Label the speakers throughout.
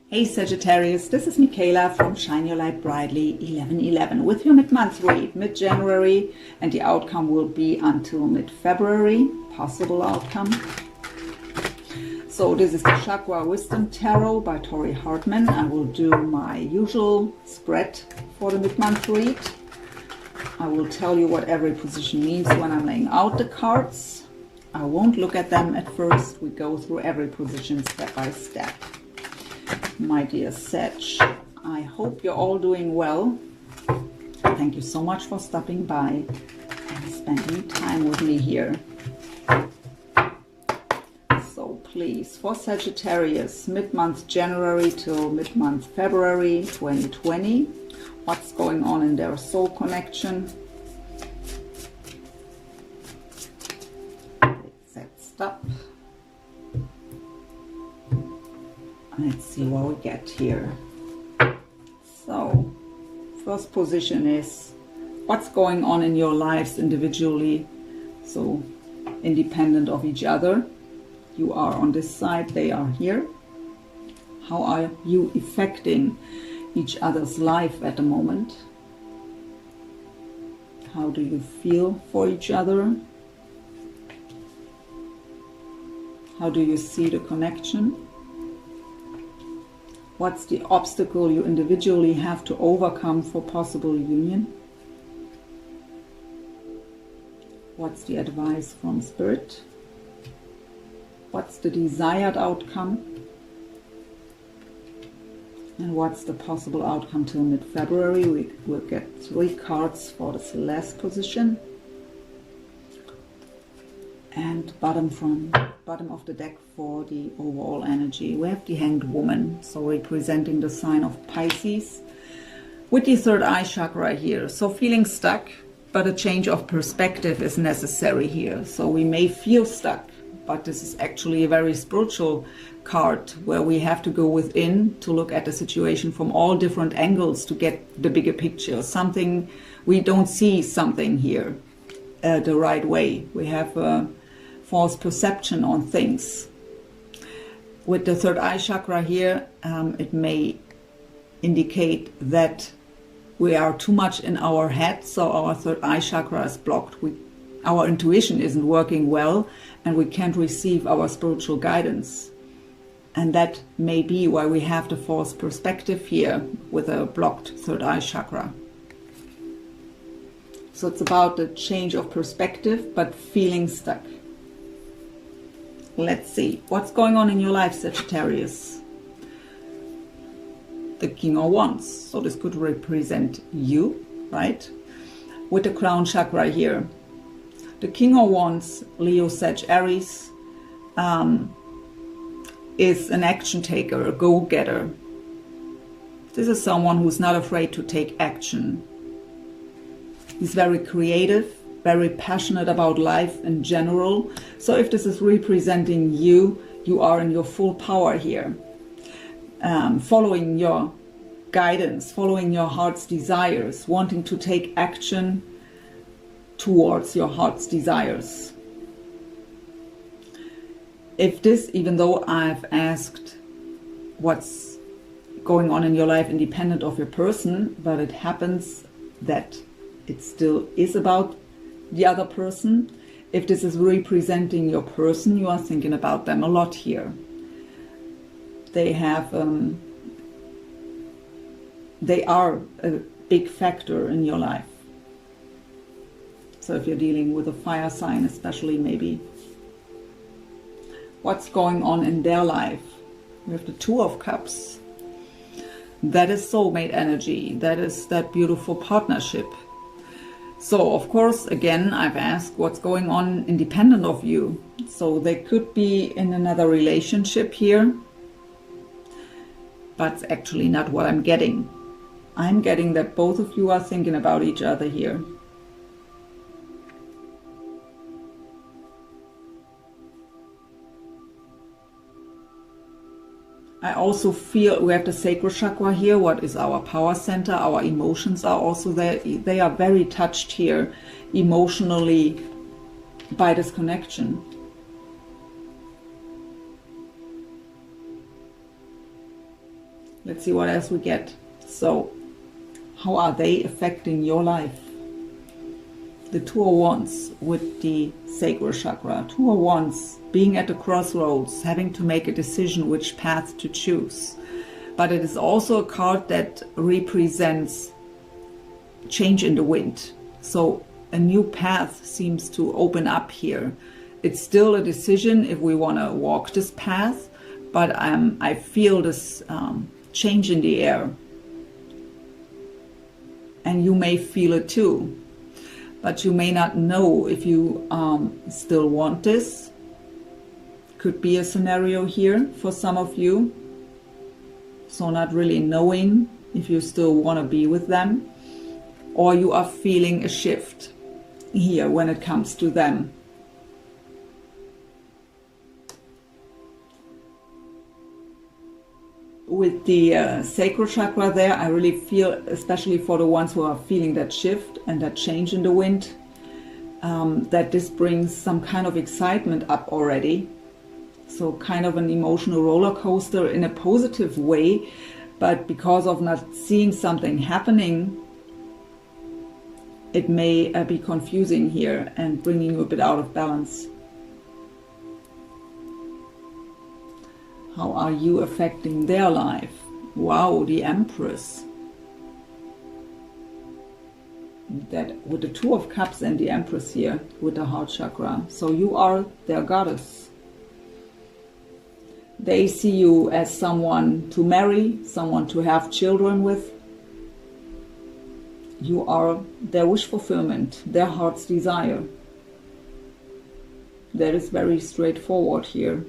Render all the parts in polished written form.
Speaker 1: Hey Sagittarius, this is Michaela from Shine Your Light Brightly 1111 with your mid-month read, mid-January, and the outcome will be until mid-February, possible outcome. So this is the Chakra Wisdom Tarot by Tori Hartman. I will do my usual spread for the mid-month read. I will tell you what every position means when I'm laying out the cards. I won't look at them at first. We go through every position step by step. My dear Sag, I hope you're all doing well. Thank you so much for stopping by and spending time with me here. So please, for Sagittarius, mid-month January till mid-month February 2020, what's going on in their soul connection? Let's stop. Let's see what we get here. So, first position is what's going on in your lives individually, so independent of each other. You are on this side, they are here. How are you affecting each other's life at the moment? How do you feel for each other? How do you see the connection? What's the obstacle you individually have to overcome for possible union? What's the advice from Spirit? What's the desired outcome? And what's the possible outcome till mid-February? We will get 3 cards for this last position. And bottom of the deck for the overall energy, we have the Hanged Woman, so representing the sign of Pisces, with the third eye chakra here. So feeling stuck, but a change of perspective is necessary here. So we may feel stuck, but this is actually a very spiritual card where we have to go within to look at the situation from all different angles to get the bigger picture. Something we don't see something here the right way. We have a false perception on things. With the third eye chakra here, it may indicate that we are too much in our head, so our third eye chakra is blocked. Our intuition isn't working well, and we can't receive our spiritual guidance. And that may be why we have the false perspective here with a blocked third eye chakra. So it's about the change of perspective, but feeling stuck. Let's see, what's going on in your life, Sagittarius? The King of Wands, so this could represent you, right? With the crown chakra here. The King of Wands, Leo, Sag, Aries, is an action taker, a go-getter. This is someone who's not afraid to take action. He's very creative, very passionate about life in general. So if this is representing you, you are in your full power here. Following your guidance, following your heart's desires, wanting to take action towards your heart's desires. If this, even though I've asked what's going on in your life independent of your person, but it happens that it still is about the other person. If this is representing your person, you are thinking about them a lot here. They have, they are a big factor in your life. So if you're dealing with a fire sign, especially maybe. What's going on in their life? We have the Two of Cups. That is soulmate energy. That is that beautiful partnership. So, of course, again, I've asked what's going on independent of you. So they could be in another relationship here, but it's actually not what I'm getting. I'm getting that both of you are thinking about each other here. I also feel we have the sacral chakra here. What is our power center? Our emotions are also there. They are very touched here emotionally by this connection. Let's see what else we get. So, how are they affecting your life? The Two of Wands with the sacral chakra. Two of Wands, being at the crossroads, having to make a decision which path to choose. But it is also a card that represents change in the wind. So a new path seems to open up here. It's still a decision if we want to walk this path, but I feel this change in the air. And you may feel it too. But you may not know if you still want this. Could be a scenario here for some of you. So not really knowing if you still want to be with them. Or you are feeling a shift here when it comes to them. With the sacral chakra there, I really feel, especially for the ones who are feeling that shift and that change in the wind, that this brings some kind of excitement up already. So kind of an emotional roller coaster in a positive way, but because of not seeing something happening, it may be confusing here and bringing you a bit out of balance. How are you affecting their life? Wow, the Empress. That with the Two of Cups and the Empress here with the heart chakra. So you are their goddess. They see you as someone to marry, someone to have children with. You are their wish fulfillment, their heart's desire. That is very straightforward here.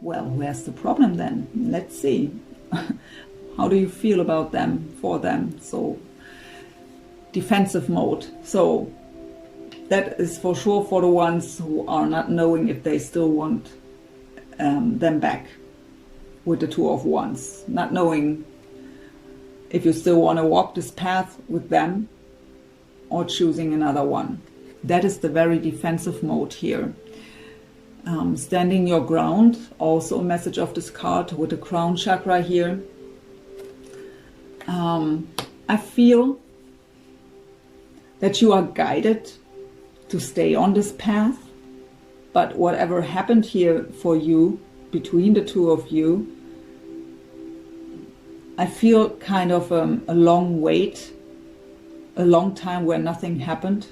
Speaker 1: Well, where's the problem then? Let's see. How do you feel about them, for them? So, defensive mode. So, that is for sure for the ones who are not knowing if they still want them back with the Two of Wands. Not knowing if you still want to walk this path with them or choosing another one. That is the very defensive mode here. Standing your ground, also a message of this card with the crown chakra here. I feel that you are guided to stay on this path, but whatever happened here for you, between the two of you, I feel kind of a long wait, a long time where nothing happened.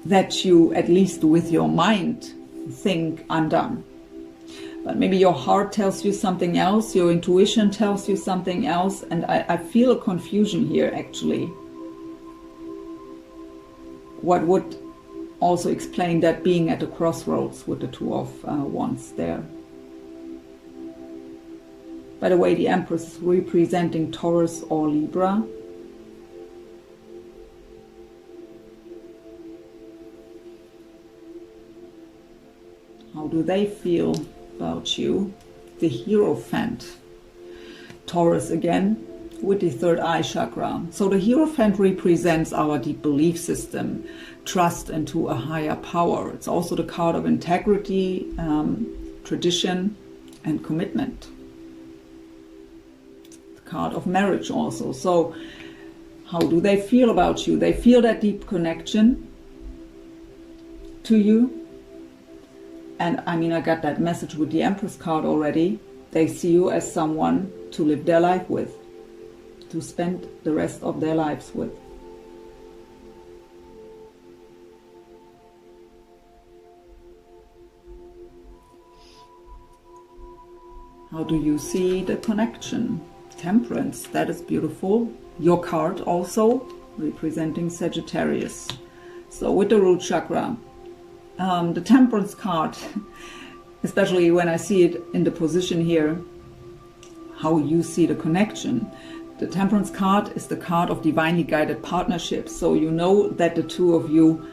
Speaker 1: That you, at least with your mind, think, I'm done. But maybe your heart tells you something else, your intuition tells you something else, and I feel a confusion here actually. What would also explain that being at the crossroads with the Two of Wands there. By the way, the Empress is representing Taurus or Libra. How do they feel about you? The Hierophant. Taurus again with the third eye chakra. So the Hierophant represents our deep belief system, trust into a higher power. It's also the card of integrity, tradition and commitment. The card of marriage also. So how do they feel about you? They feel that deep connection to you. And I mean, I got that message with the Empress card already. They see you as someone to live their life with, to spend the rest of their lives with. How do you see the connection? Temperance, that is beautiful. Your card also representing Sagittarius. So with the root chakra, the Temperance card, especially when I see it in the position here, how you see the connection. The Temperance card is the card of divinely guided partnerships. So you know that the two of you,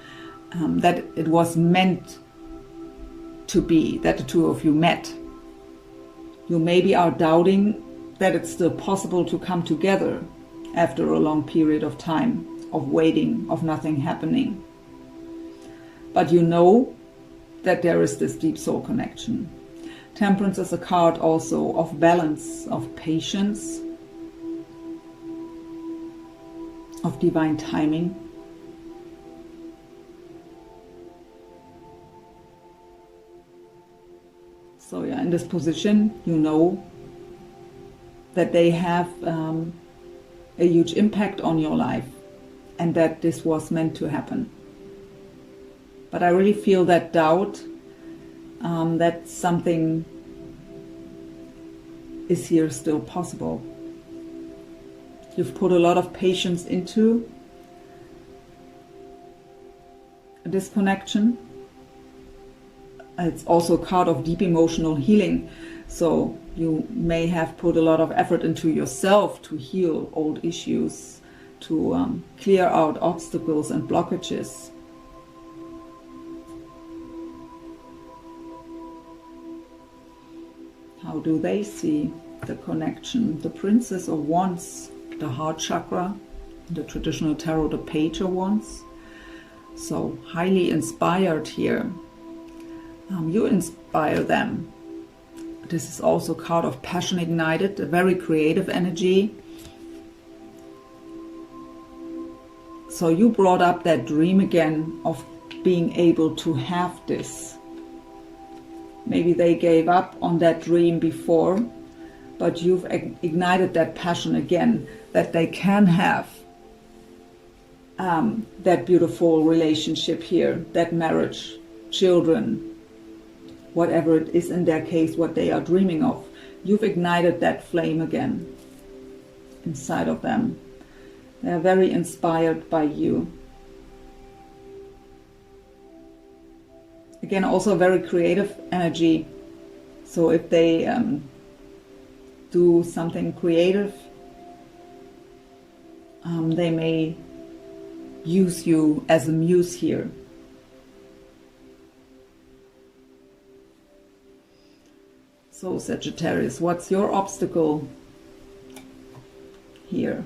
Speaker 1: that it was meant to be, that the two of you met. You maybe are doubting that it's still possible to come together after a long period of time, of waiting, of nothing happening. but you know that there is this deep soul connection. Temperance is a card also of balance, of patience, of divine timing. So yeah, in this position, you know that they have a huge impact on your life and that this was meant to happen. But I really feel that doubt, that something is here still possible. You've put a lot of patience into this connection. It's also a card of deep emotional healing. So you may have put a lot of effort into yourself to heal old issues, to clear out obstacles and blockages. How do they see the connection? The Princess of Wands, the heart chakra, the traditional tarot, the Page of Wands. So highly inspired here. You inspire them. This is also a card of passion ignited, a very creative energy. So you brought up that dream again of being able to have this. Maybe they gave up on that dream before, but you've ignited that passion again, that they can have that beautiful relationship here, that marriage, children, whatever it is in their case, what they are dreaming of. You've ignited that flame again inside of them. They are very inspired by you. Again, also a very creative energy. So if they do something creative, they may use you as a muse here. So Sagittarius, what's your obstacle here?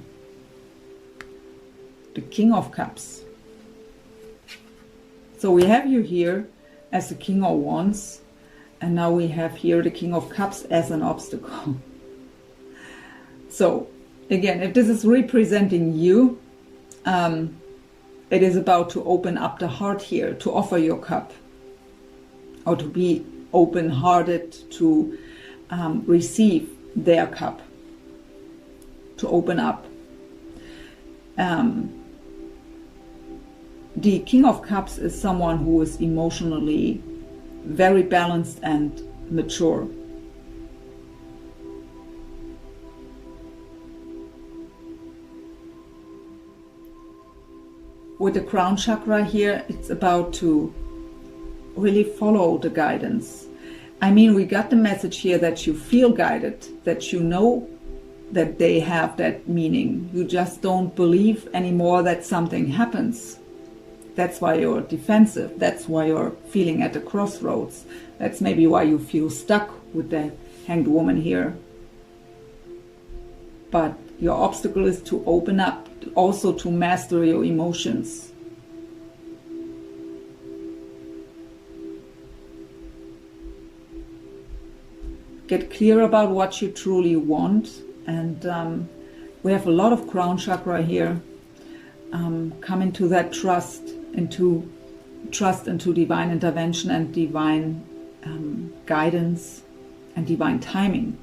Speaker 1: The King of Cups. So we have you here as the King of Wands, and now we have here the King of Cups as an obstacle. So again, if this is representing you, it is about to open up the heart here, to offer your cup, or to be open-hearted, to receive their cup, to open up. The King of Cups is someone who is emotionally very balanced and mature. With the crown chakra here, it's about to really follow the guidance. I mean, we got the message here that you feel guided, that you know that they have that meaning. You just don't believe anymore that something happens. That's why you're defensive. That's why you're feeling at the crossroads. That's maybe why you feel stuck with the Hanged Woman here. But your obstacle is to open up, also to master your emotions. Get clear about what you truly want. And we have a lot of crown chakra here. Come into that trust into divine intervention and divine guidance and divine timing.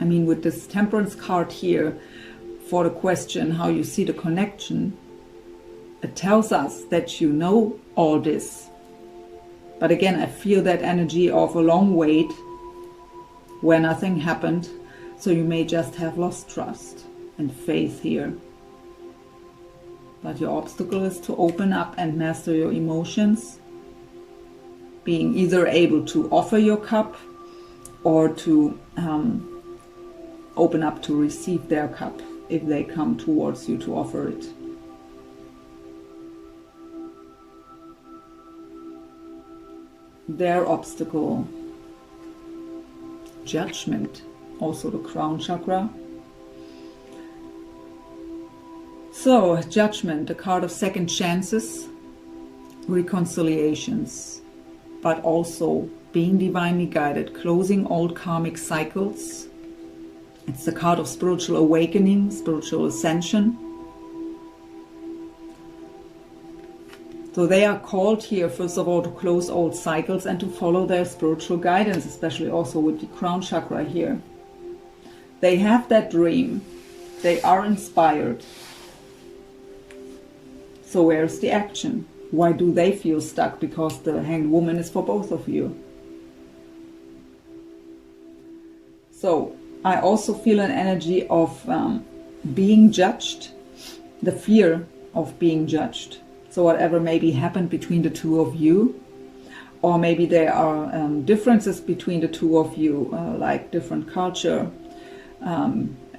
Speaker 1: I mean, with this Temperance card here, for the question how you see the connection, it tells us that you know all this. But again, I feel that energy of a long wait where nothing happened, so you may just have lost trust and faith here. But your obstacle is to open up and master your emotions, being either able to offer your cup or to open up to receive their cup if they come towards you to offer it. Their obstacle, judgment, also the crown chakra. So, judgment, the card of second chances, reconciliations, but also being divinely guided, closing old karmic cycles. It's the card of spiritual awakening, spiritual ascension. So they are called here, first of all, to close old cycles and to follow their spiritual guidance, especially also with the crown chakra here. They have that dream. They are inspired. So where's the action? Why do they feel stuck? Because the Hanged Woman is for both of you. So I also feel an energy of being judged, the fear of being judged. So whatever maybe happened between the two of you, or maybe there are differences between the two of you, like different culture,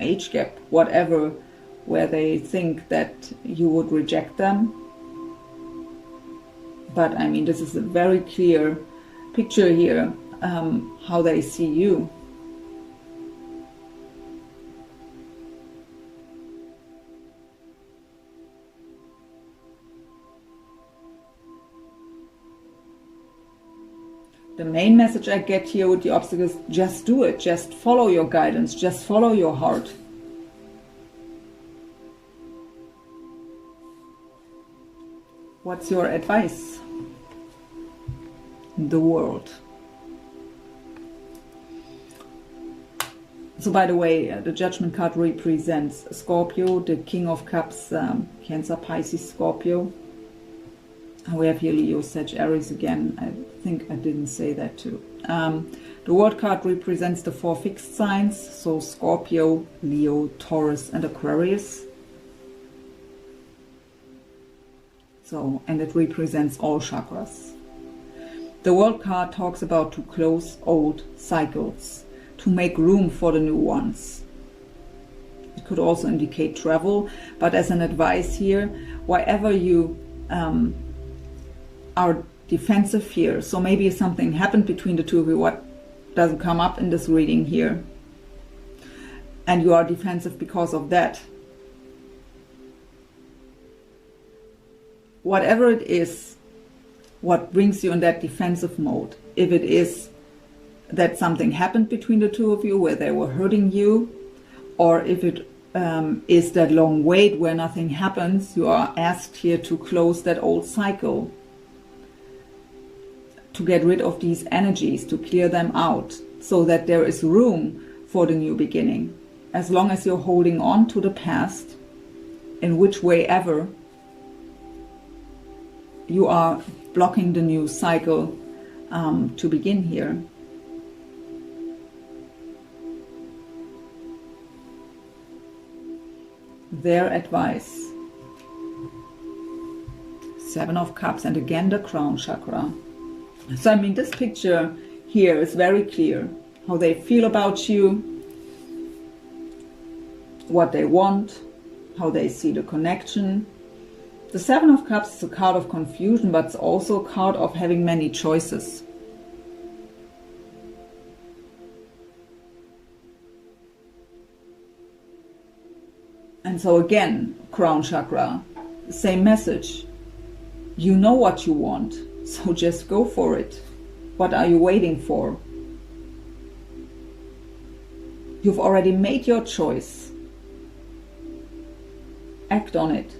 Speaker 1: age gap, whatever, where they think that you would reject them. But I mean, this is a very clear picture here, how they see you. The main message I get here with the obstacles, just do it, just follow your guidance, just follow your heart. What's your advice? The world. So by the way, the Judgment card represents Scorpio, the King of Cups, Cancer, Pisces, Scorpio. We have here Leo, Sagittarius again. I think I didn't say that too. The World card represents the 4 fixed signs, so Scorpio, Leo, Taurus and Aquarius. So, and it represents all chakras. The World card talks about to close old cycles, to make room for the new ones. It could also indicate travel, but as an advice here, wherever you are defensive here, so maybe something happened between the two of you, what doesn't come up in this reading here, and you are defensive because of that. Whatever it is, what brings you in that defensive mode, if it is that something happened between the two of you where they were hurting you, or if it is that long wait where nothing happens, you are asked here to close that old cycle, to get rid of these energies, to clear them out, so that there is room for the new beginning. As long as you're holding on to the past, in which way ever, you are blocking the new cycle to begin here. Their advice. 7 of Cups, and again the crown chakra. So I mean, this picture here is very clear, how they feel about you, what they want, how they see the connection. The 7 of Cups is a card of confusion, but it's also a card of having many choices. And so again, crown chakra, same message. You know what you want, so just go for it. What are you waiting for? You've already made your choice. Act on it.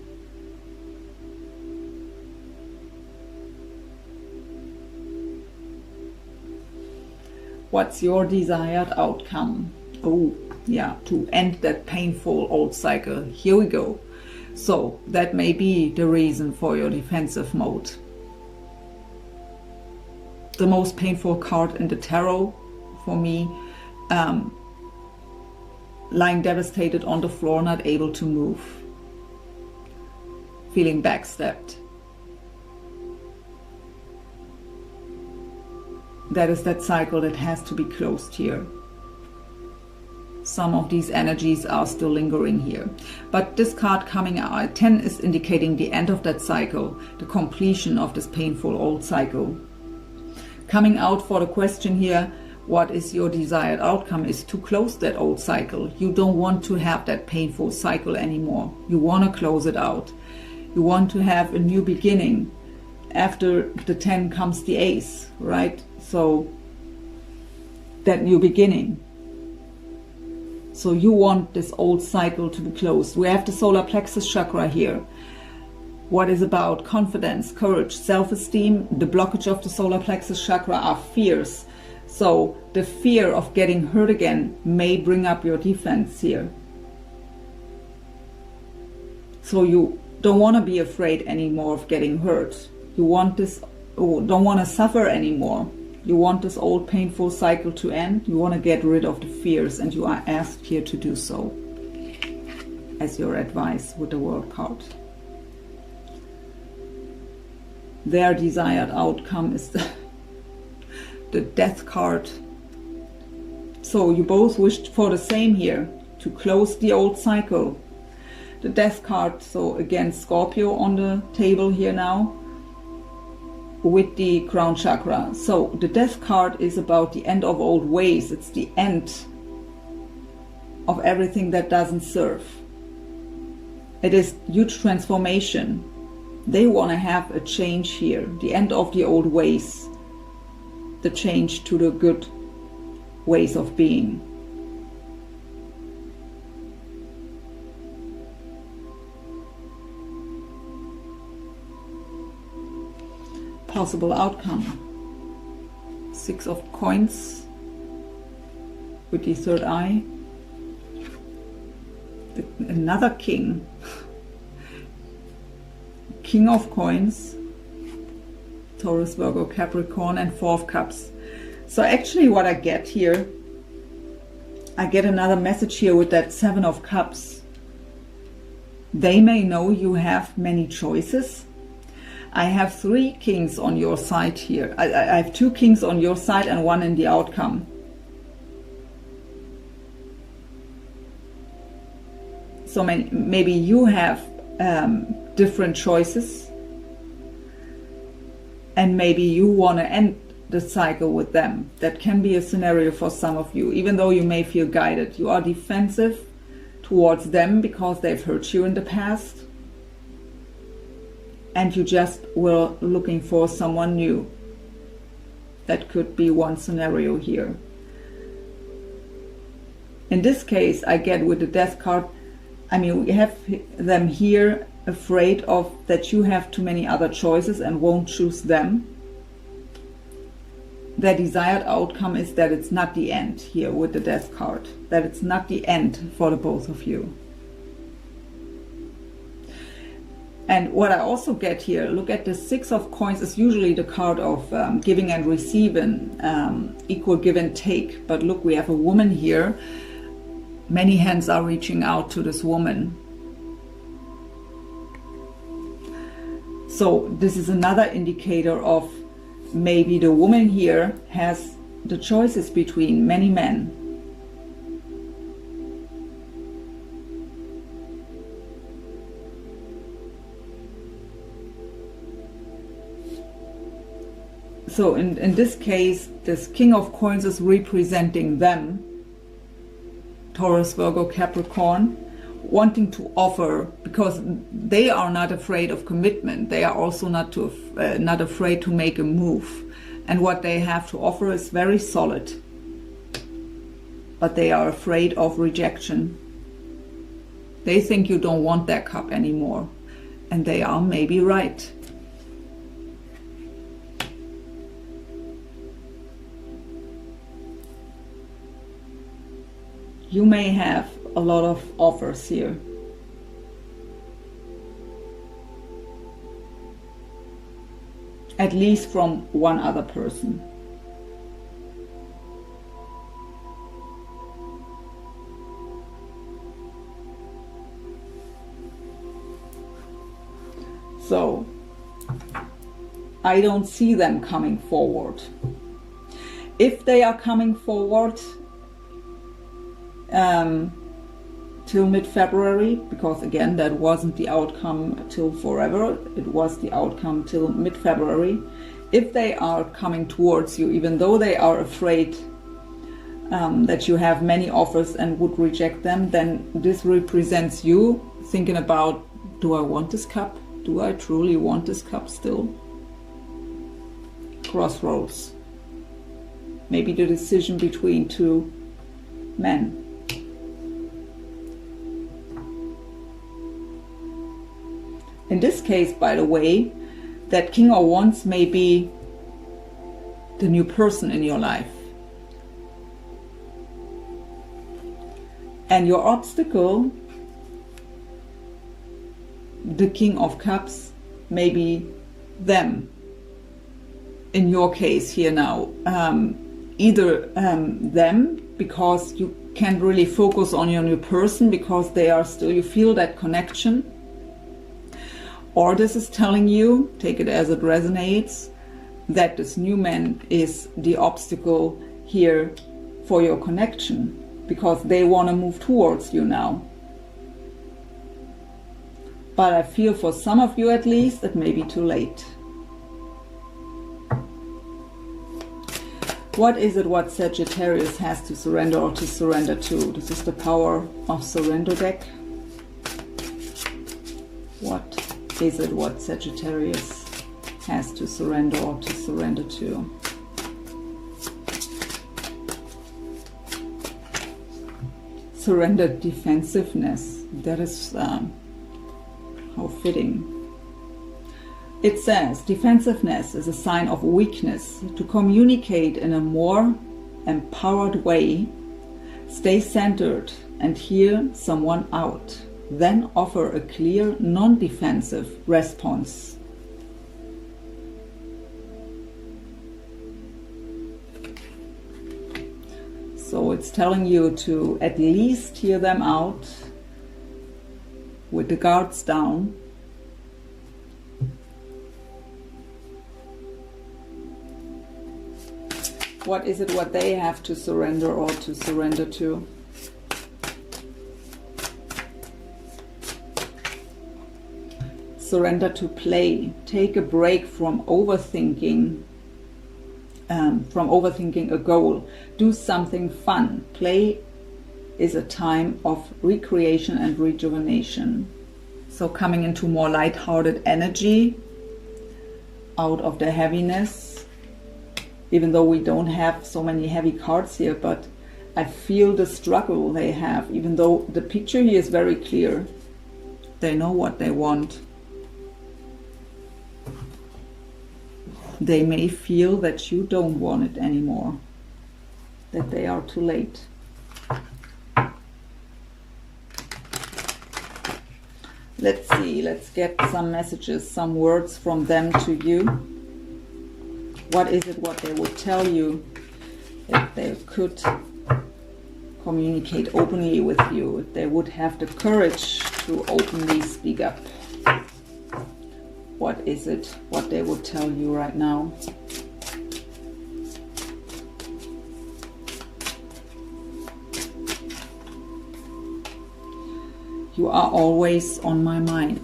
Speaker 1: What's your desired outcome? Oh, yeah, to end that painful old cycle. Here we go. So that may be the reason for your defensive mode. The most painful card in the tarot for me, lying devastated on the floor, not able to move, feeling backstabbed. That is that cycle that has to be closed here. Some of these energies are still lingering here. But this card coming out at 10 is indicating the end of that cycle, the completion of this painful old cycle. Coming out for the question here, what is your desired outcome, is to close that old cycle. You don't want to have that painful cycle anymore. You want to close it out. You want to have a new beginning. after the 10 comes the ace, right? So that new beginning. So you want this old cycle to be closed. We have the solar plexus chakra here. What is about confidence, courage, self-esteem. The blockage of the solar plexus chakra are fears. So the fear of getting hurt again may bring up your defense here. So you don't want to be afraid anymore of getting hurt. You want this, don't want to suffer anymore. You want this old painful cycle to end. You want to get rid of the fears, and you are asked here to do so as your advice with the World card. Their desired outcome is the Death card. So you both wished for the same here, to close the old cycle. The Death card, so again Scorpio on the table here now, with the crown chakra. So the Death card is about the end of old ways. It's the end of everything that doesn't serve. It is huge transformation. They want to have a change here, the end of the old ways, the change to the good ways of being. Possible outcome. 6 of coins with the third eye. Another king. King of coins. Taurus, Virgo, Capricorn, and 4 of cups. So actually what I get here, I get another message here with that 7 of cups. They may know you have many choices. I have 3 kings on your side here. I have 2 kings on your side and 1 in the outcome. So maybe you have different choices, and maybe you want to end the cycle with them. That can be a scenario for some of you. Even though you may feel guided, you are defensive towards them because they've hurt you in the past. And you just were looking for someone new. That could be one scenario here. In this case, I get with the Death card, I mean, we have them here afraid of that you have too many other choices and won't choose them. Their desired outcome is that it's not the end here with the Death card. That it's not the end for the both of you. And what I also get here, look at the 6 of coins, is usually the card of giving and receiving, equal give and take. But look, we have a woman here. Many hands are reaching out to this woman. So this is another indicator of maybe the woman here has the choices between many men. So in this case, this King of Coins is representing them, Taurus, Virgo, Capricorn, wanting to offer, because they are not afraid of commitment. They are also not afraid to make a move. And what they have to offer is very solid. But they are afraid of rejection. They think you don't want their cup anymore. And they are maybe right. You may have a lot of offers here. At least from one other person. So, I don't see them coming forward. If they are coming forward, till mid-February, because again that wasn't the outcome till forever, it was the outcome till mid-February. If they are coming towards you, even though they are afraid that you have many offers and would reject them, then this represents you thinking about, do I want this cup? Do I truly want this cup still? crossroads. Maybe the decision between two men. In this case, by the way, that King of Wands may be the new person in your life. And your obstacle, the King of Cups, may be them. In your case here now, either them, because you can't really focus on your new person because they are still, you feel that connection. Or this is telling you, take it as it resonates, that this new man is the obstacle here for your connection, because they want to move towards you now. But I feel for some of you at least, it may be too late. What is it what Sagittarius has to surrender or to surrender to? This is the Power of Surrender deck. What is it what Sagittarius has to surrender or to surrender to? Surrender defensiveness. That is how fitting. It says defensiveness is a sign of weakness. To communicate in a more empowered way, stay centered and hear someone out. Then offer a clear, non-defensive response. So it's telling you to at least hear them out with the guards down. What is it what they have to surrender or to surrender to? Surrender to play. Take a break from overthinking a goal. Do something fun. Play is a time of recreation and rejuvenation. So coming into more light-hearted energy, out of the heaviness, even though we don't have so many heavy cards here, but I feel the struggle they have, even though the picture here is very clear. They know what they want. They may feel that you don't want it anymore, that they are too late. Let's see, let's get some messages, some words from them to you. What is it what they would tell you if they could communicate openly with you, if they would have the courage to openly speak up? What is it what they would tell you right now? You are always on my mind.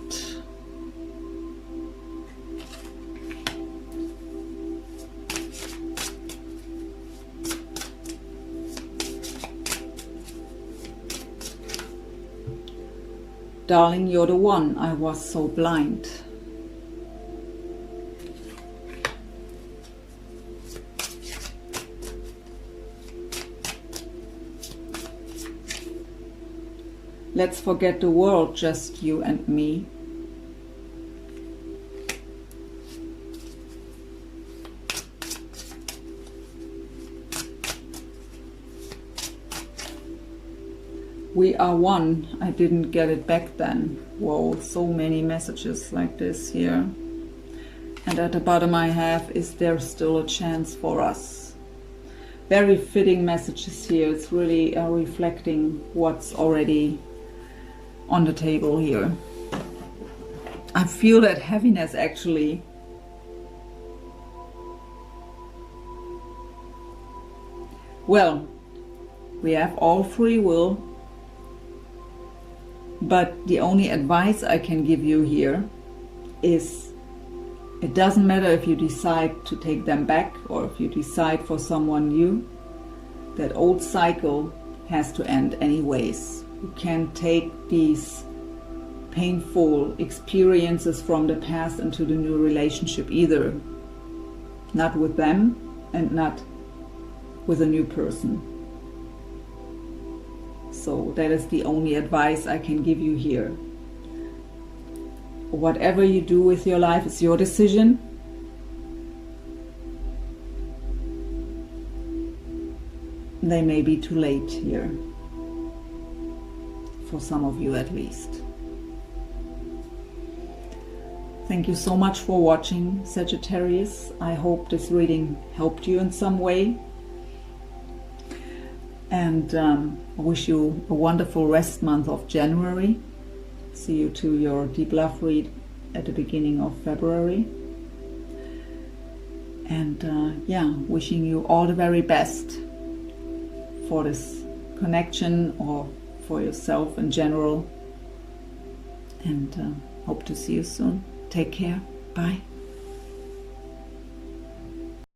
Speaker 1: Darling, you're the one. I was so blind. Let's forget the world, just you and me. We are one. I didn't get it back then. Whoa, so many messages like this here. And at the bottom I have, is there still a chance for us? Very fitting messages here. It's really reflecting what's already on the table here. I feel that heaviness actually. Well, we have all free will, but the only advice I can give you here is it doesn't matter if you decide to take them back or if you decide for someone new. That old cycle has to end anyways. You can't take these painful experiences from the past into the new relationship either. not with them and not with a new person. So that is the only advice I can give you here. Whatever you do with your life is your decision. They may be too late here, for some of you at least. Thank you so much for watching, Sagittarius. I hope this reading helped you in some way. And I wish you a wonderful rest month of January. See you to your deep love read at the beginning of February. And yeah, wishing you all the very best for this connection or for yourself in general. And hope to see you soon. Take care. Bye.